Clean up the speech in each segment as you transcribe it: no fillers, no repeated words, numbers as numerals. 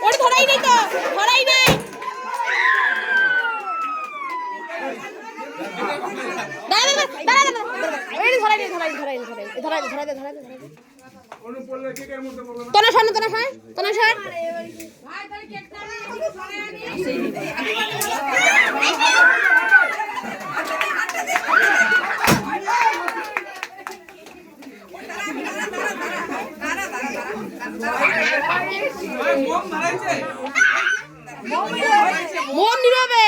ওটা ধরাই নেই তো, ধরাই নেই। মোম নিবে,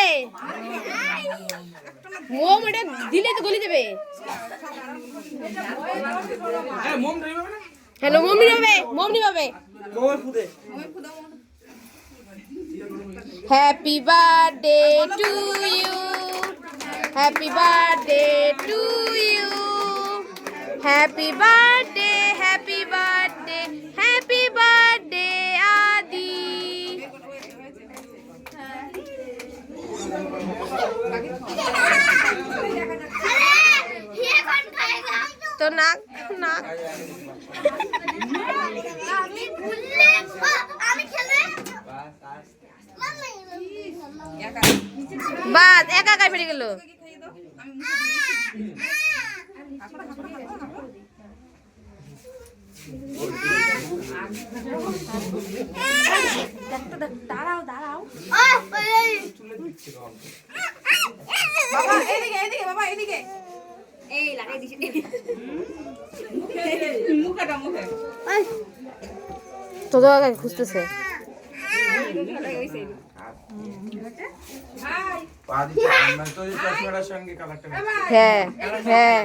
মোম এটা দিলে তো গলি দেবে। হ্যালো, মোম নিবে, মোম নিবে। Happy birthday to you, happy birthday to you, happy birthday, happy birthday, happy birthday Adi. তো নাক নাক বাস একা একা ফেলে গেল। দাঁড়াও দাঁড়াও বাবা, এদিকে এদিকে বাবা, এদিকে। এই লাগাই দিছি মুখটা মুখে তো দাদা খুঁজতেছে। হ্যাঁ হ্যাঁ